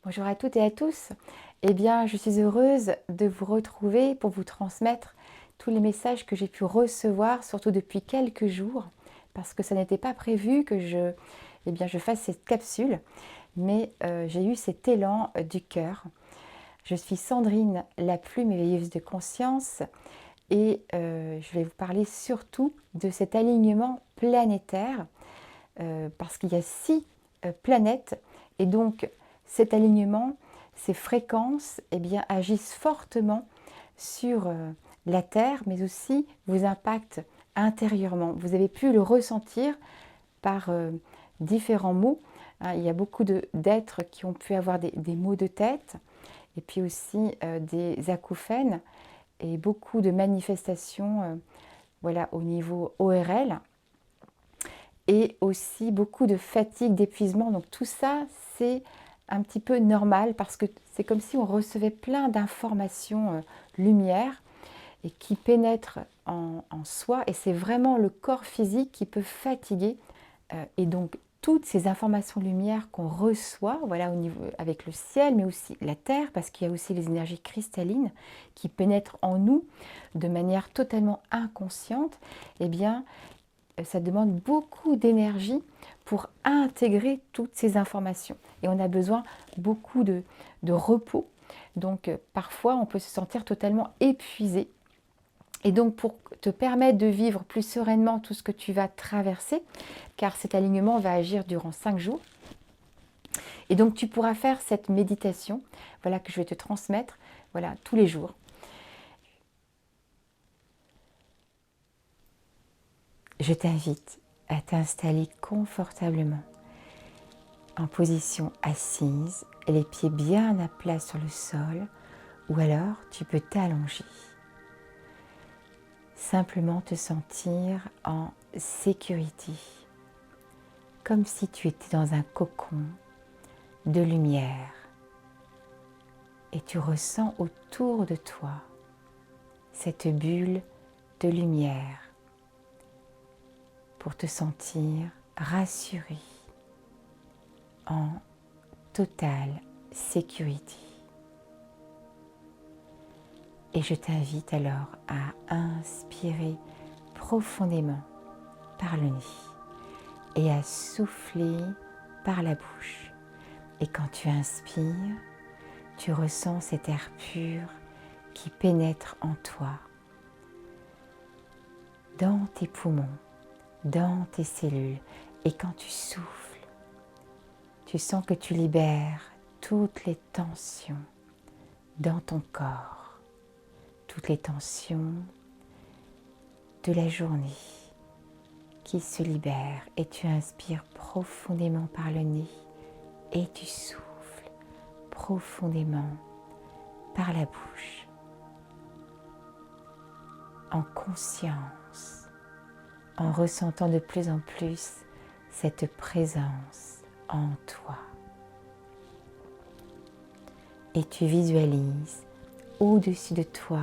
Bonjour à toutes et à tous. Eh bien, je suis heureuse de vous retrouver pour vous transmettre tous les messages que j'ai pu recevoir, surtout depuis quelques jours, parce que ça n'était pas prévu que je fasse cette capsule, mais j'ai eu cet élan du cœur. Je suis Sandrine, la plume éveilleuse de conscience, et je vais vous parler surtout de cet alignement planétaire, parce qu'il y a 6 planètes, et donc cet alignement, ces fréquences, eh bien, agissent fortement sur la Terre, mais aussi vous impactent intérieurement. Vous avez pu le ressentir par différents mots. Hein. Il y a beaucoup d'êtres qui ont pu avoir des maux de tête, et puis aussi des acouphènes, et beaucoup de manifestations voilà, au niveau ORL, et aussi beaucoup de fatigue, d'épuisement. Donc tout ça, c'est un petit peu normal parce que c'est comme si on recevait plein d'informations lumière et qui pénètrent en soi, et c'est vraiment le corps physique qui peut fatiguer. Et donc toutes ces informations lumière qu'on reçoit, voilà, au niveau avec le ciel, mais aussi la terre, parce qu'il y a aussi les énergies cristallines qui pénètrent en nous de manière totalement inconsciente, eh bien ça demande beaucoup d'énergie pour intégrer toutes ces informations. Et on a besoin beaucoup de repos. Donc parfois, on peut se sentir totalement épuisé. Et donc pour te permettre de vivre plus sereinement tout ce que tu vas traverser, car cet alignement va agir durant 5 jours, et donc tu pourras faire cette méditation, voilà, que je vais te transmettre, voilà, tous les jours. Je t'invite à t'installer confortablement en position assise, les pieds bien à plat sur le sol, ou alors tu peux t'allonger. Simplement te sentir en sécurité, comme si tu étais dans un cocon de lumière, et tu ressens autour de toi cette bulle de lumière pour te sentir rassuré, en totale sécurité. Et je t'invite alors à inspirer profondément par le nez et à souffler par la bouche. Et quand tu inspires, tu ressens cet air pur qui pénètre en toi, dans tes poumons, dans tes cellules. Et quand tu souffles, tu sens que tu libères toutes les tensions dans ton corps, toutes les tensions de la journée qui se libèrent, et tu inspires profondément par le nez et tu souffles profondément par la bouche, en conscience, en ressentant de plus en plus cette présence en toi. Et tu visualises au-dessus de toi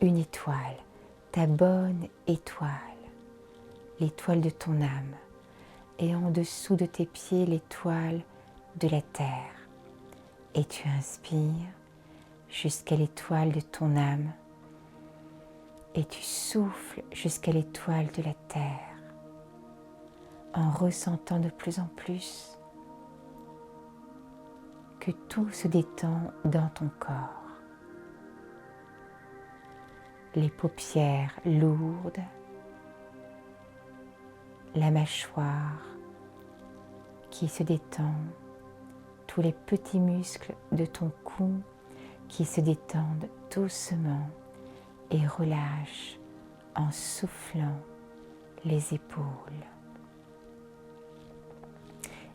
une étoile, ta bonne étoile, l'étoile de ton âme, et en dessous de tes pieds l'étoile de la terre. Et tu inspires jusqu'à l'étoile de ton âme, et tu souffles jusqu'à l'étoile de la terre, en ressentant de plus en plus que tout se détend dans ton corps. Les paupières lourdes, la mâchoire qui se détend, tous les petits muscles de ton cou qui se détendent doucement et relâchent en soufflant les épaules.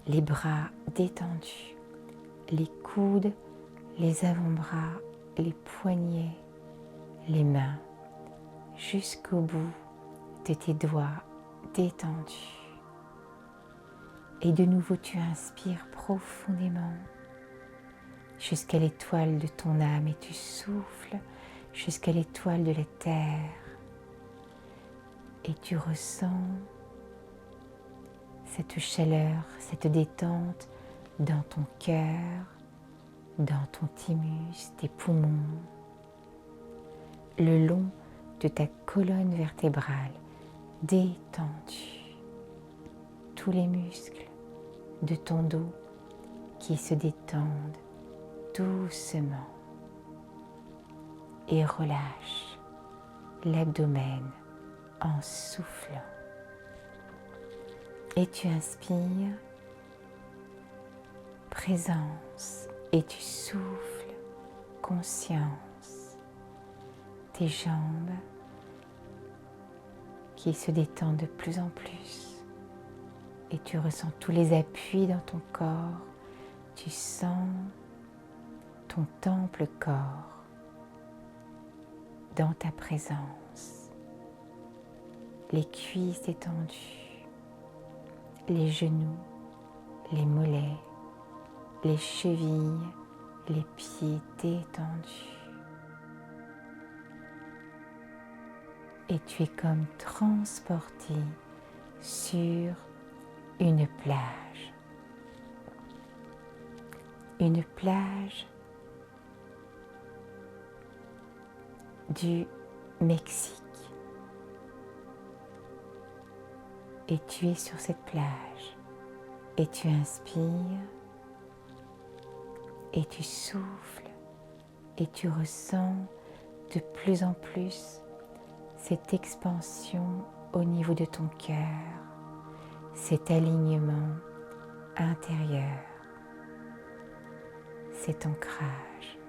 Les bras détendus, les coudes, les avant-bras, les poignets, les mains, jusqu'au bout de tes doigts détendus. Et de nouveau tu inspires profondément jusqu'à l'étoile de ton âme, et tu souffles jusqu'à l'étoile de la terre, et tu ressens cette chaleur, cette détente dans ton cœur, dans ton thymus, tes poumons, le long de ta colonne vertébrale détendue, tous les muscles de ton dos qui se détendent doucement et relâche l'abdomen en soufflant. Et tu inspires, présence, et tu souffles, conscience. Tes jambes qui se détendent de plus en plus et tu ressens tous les appuis dans ton corps. Tu sens ton temple corps dans ta présence, les cuisses détendues, les genoux, les mollets, les chevilles, les pieds détendus. Et tu es comme transporté sur une plage. Une plage du Mexique. Et tu es sur cette plage. Et tu inspires. Et tu souffles. Et tu ressens de plus en plus cette expansion au niveau de ton cœur, cet alignement intérieur, cet ancrage.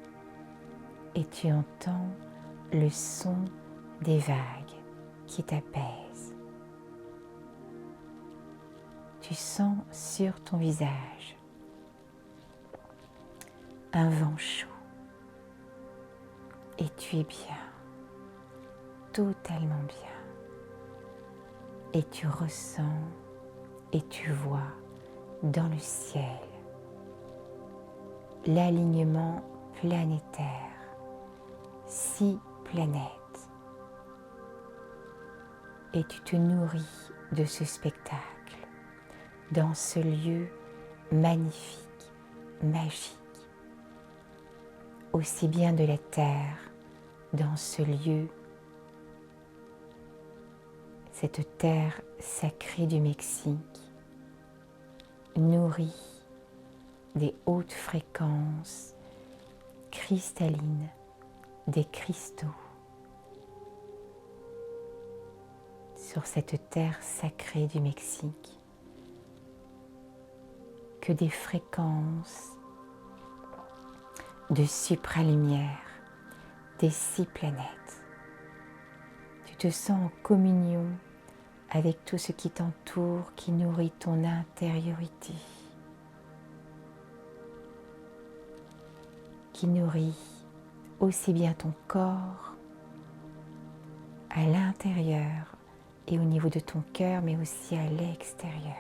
Et tu entends le son des vagues qui t'apaisent. Tu sens sur ton visage un vent chaud et tu es bien, totalement bien. Et tu ressens et tu vois dans le ciel l'alignement planétaire, 6 planètes. Et tu te nourris de ce spectacle dans ce lieu magnifique, magique. Aussi bien de la terre dans ce lieu, cette terre sacrée du Mexique, nourrie des hautes fréquences cristallines, des cristaux. Sur cette terre sacrée du Mexique, que des fréquences de supralumière des 6 planètes. Tu te sens en communion avec tout ce qui t'entoure, qui nourrit ton intériorité, qui nourrit aussi bien ton corps à l'intérieur et au niveau de ton cœur, mais aussi à l'extérieur.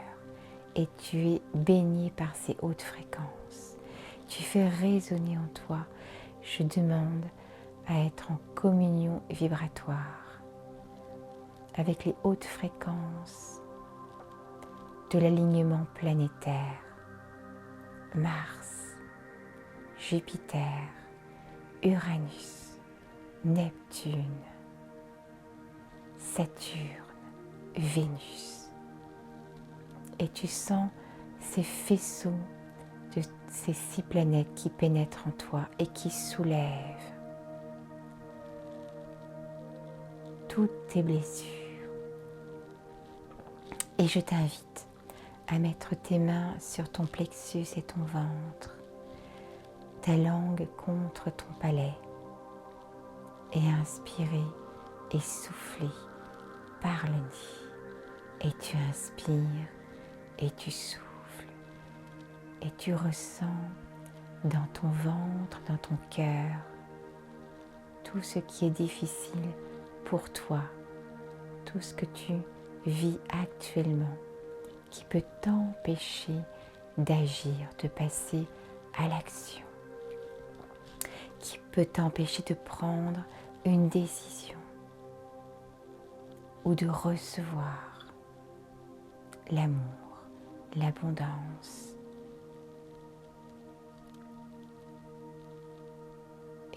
Et tu es baigné par ces hautes fréquences. Tu fais résonner en toi. Je demande à être en communion vibratoire avec les hautes fréquences de l'alignement planétaire. Mars, Jupiter, Uranus, Neptune, Saturne, Vénus. Et tu sens ces faisceaux de ces 6 planètes qui pénètrent en toi et qui soulèvent toutes tes blessures. Et je t'invite à mettre tes mains sur ton plexus et ton ventre, ta langue contre ton palais, et inspirer et souffler par le nez. Et tu inspires et tu souffles. Et tu ressens dans ton ventre, dans ton cœur, tout ce qui est difficile pour toi, tout ce que tu vis actuellement, qui peut t'empêcher d'agir, de passer à l'action, qui peut t'empêcher de prendre une décision ou de recevoir l'amour, l'abondance.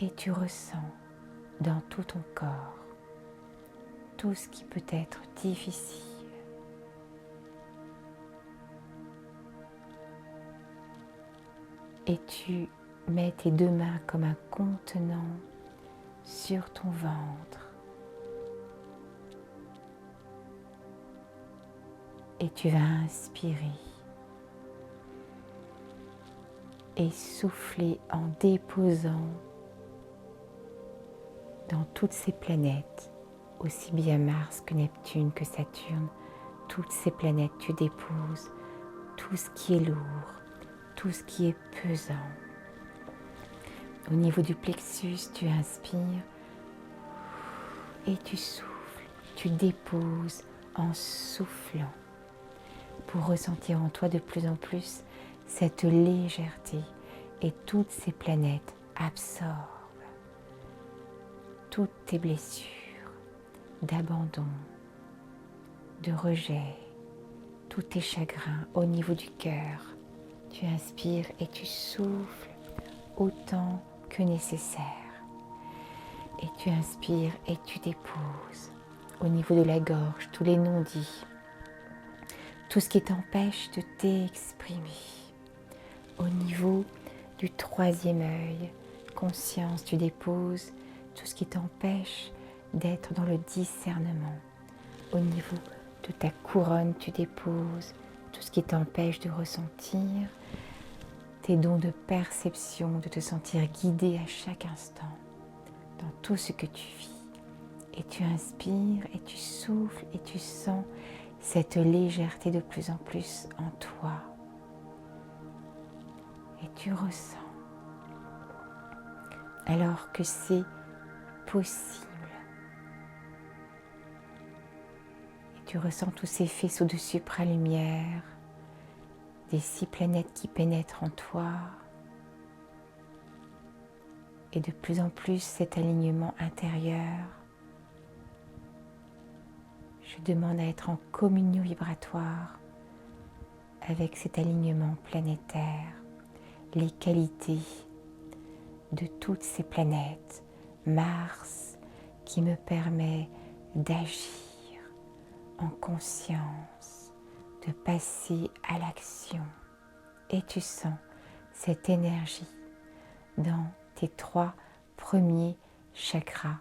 et tu ressens dans tout ton corps tout ce qui peut être difficile. Et tu mets tes deux mains comme un contenant sur ton ventre. Et tu vas inspirer et souffler en déposant dans toutes ces planètes, aussi bien Mars que Neptune que Saturne, toutes ces planètes, tu déposes tout ce qui est lourd, tout ce qui est pesant. Au niveau du plexus, tu inspires et tu souffles, tu déposes en soufflant pour ressentir en toi de plus en plus cette légèreté et toutes ces planètes absorbent toutes tes blessures d'abandon, de rejet, tous tes chagrins au niveau du cœur. Tu inspires et tu souffles autant que nécessaire. Et tu inspires et tu déposes au niveau de la gorge tous les non-dits, tout ce qui t'empêche de t'exprimer. Au niveau du troisième œil, conscience, tu déposes tout ce qui t'empêche d'être dans le discernement. Au niveau de ta couronne, tu déposes tout ce qui t'empêche de ressentir tes dons de perception, de te sentir guidé à chaque instant dans tout ce que tu vis. Et tu inspires et tu souffles et tu sens cette légèreté de plus en plus en toi. Et tu ressens alors que c'est possible. Et tu ressens tous ces faisceaux de supralumière, des 6 planètes qui pénètrent en toi. Et de plus en plus cet alignement intérieur. Je demande à être en communion vibratoire avec cet alignement planétaire, les qualités de toutes ces planètes, Mars qui me permet d'agir en conscience, de passer à l'action. Et tu sens cette énergie dans tes 3 premiers chakras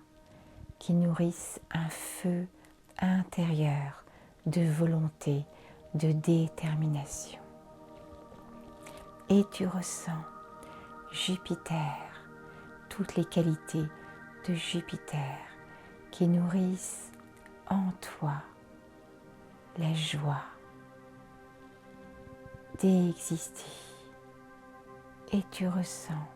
qui nourrissent un feu intérieur de volonté, de détermination. Et tu ressens Jupiter, toutes les qualités de Jupiter qui nourrissent en toi la joie d'exister. Et tu ressens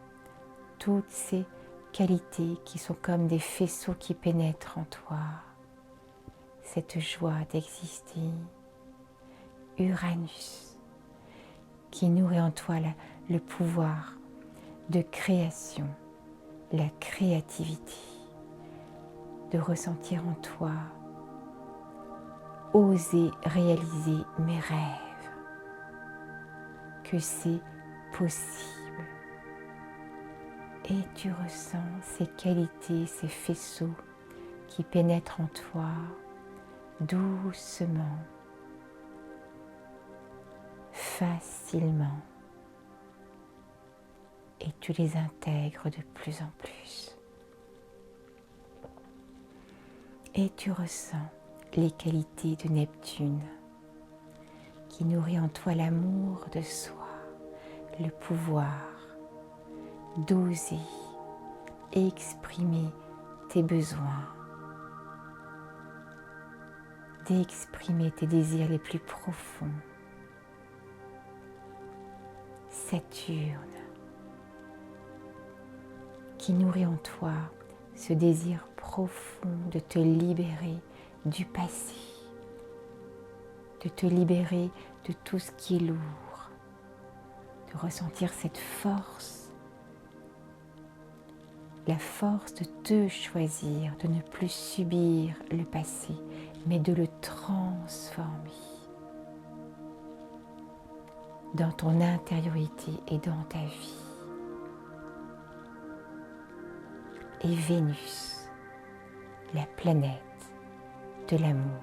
toutes ces qualités qui sont comme des faisceaux qui pénètrent en toi. Cette joie d'exister. Uranus, qui nourrit en toi le pouvoir de création, la créativité, de ressentir en toi, oser réaliser mes rêves, que c'est possible. Et tu ressens ces qualités, ces faisceaux qui pénètrent en toi doucement, facilement. Et tu les intègres de plus en plus. Et tu ressens les qualités de Neptune qui nourrit en toi l'amour de soi, le pouvoir d'oser exprimer tes besoins, d'exprimer tes désirs les plus profonds. Saturne, qui nourrit en toi ce désir profond de te libérer du passé, de te libérer de tout ce qui est lourd, de ressentir cette force, la force de te choisir, de ne plus subir le passé, mais de le transformer dans ton intériorité et dans ta vie. et Vénus, la planète de l'amour,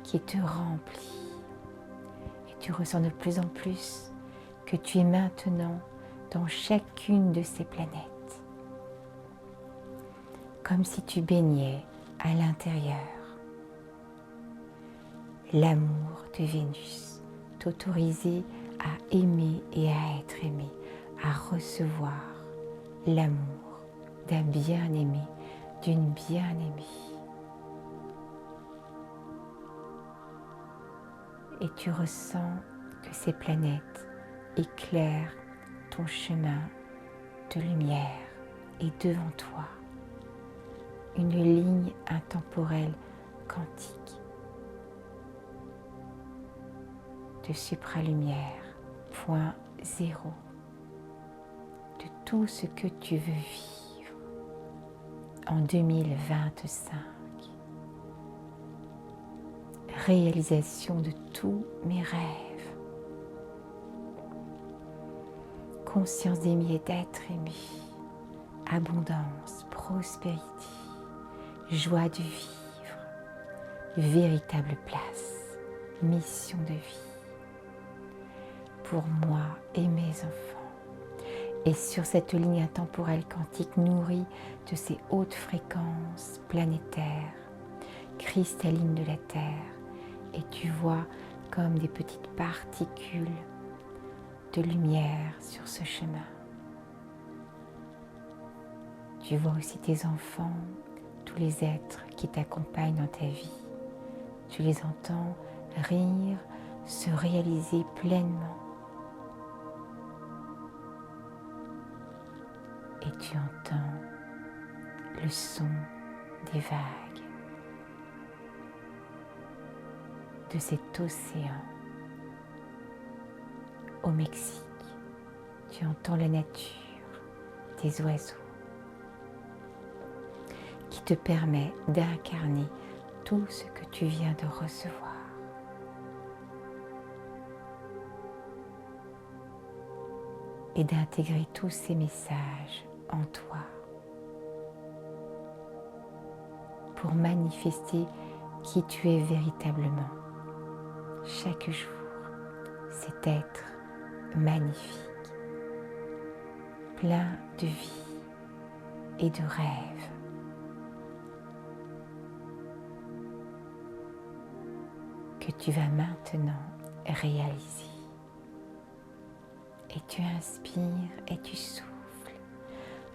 qui te remplit. Et tu ressens de plus en plus que tu es maintenant dans chacune de ces planètes, comme si tu baignais à l'intérieur. L'amour de Vénus t'autorisait à aimer et à être aimé, à recevoir l'amour d'un bien-aimé, d'une bien-aimée. Et tu ressens que ces planètes éclairent ton chemin de lumière et devant toi, une ligne intemporelle quantique de supralumière, point zéro, de tout ce que tu veux vivre en 2025. Réalisation de tous mes rêves. Conscience d'aimer et d'être aimé. Abondance, prospérité, joie de vivre, véritable place, mission de vie pour moi et mes enfants. Et sur cette ligne intemporelle quantique nourrie de ces hautes fréquences planétaires, cristallines de la Terre, et tu vois comme des petites particules de lumière sur ce chemin. Tu vois aussi tes enfants, tous les êtres qui t'accompagnent dans ta vie. Tu les entends rire, se réaliser pleinement. Et tu entends le son des vagues de cet océan au Mexique. Tu entends la nature, des oiseaux, qui te permet d'incarner tout ce que tu viens de recevoir. Et d'intégrer tous ces messages en toi pour manifester qui tu es véritablement. Chaque jour, cet être magnifique, plein de vie et de rêves. Que tu vas maintenant réaliser. Et tu inspires et tu souffles,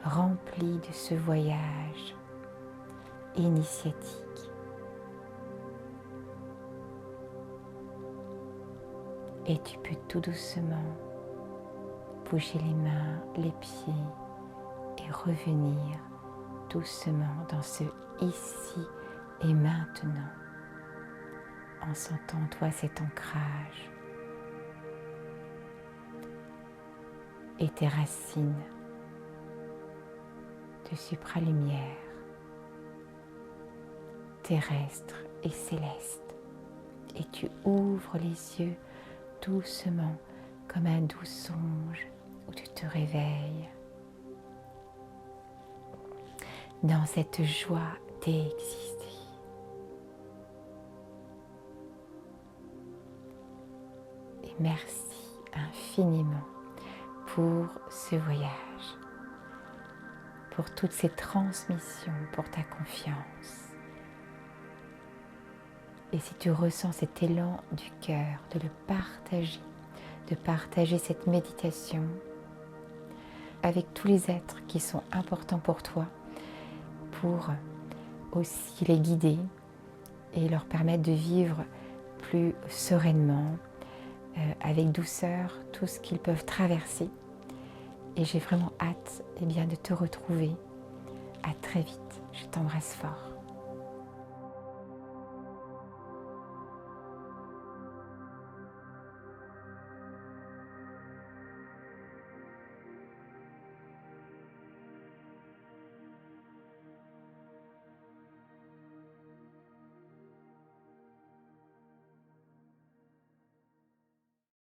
rempli de ce voyage initiatique. Et tu peux tout doucement bouger les mains, les pieds et revenir doucement dans ce ici et maintenant, en sentant en toi cet ancrage et tes racines de supralumière, terrestre et céleste. Et tu ouvres les yeux doucement comme un doux songe où tu te réveilles dans cette joie d'exister. Et merci infiniment pour ce voyage, pour toutes ces transmissions, pour ta confiance. Et si tu ressens cet élan du cœur de le partager, de partager cette méditation avec tous les êtres qui sont importants pour toi, pour aussi les guider et leur permettre de vivre plus sereinement, avec douceur, tout ce qu'ils peuvent traverser. Et j'ai vraiment hâte de te retrouver. À très vite. Je t'embrasse fort.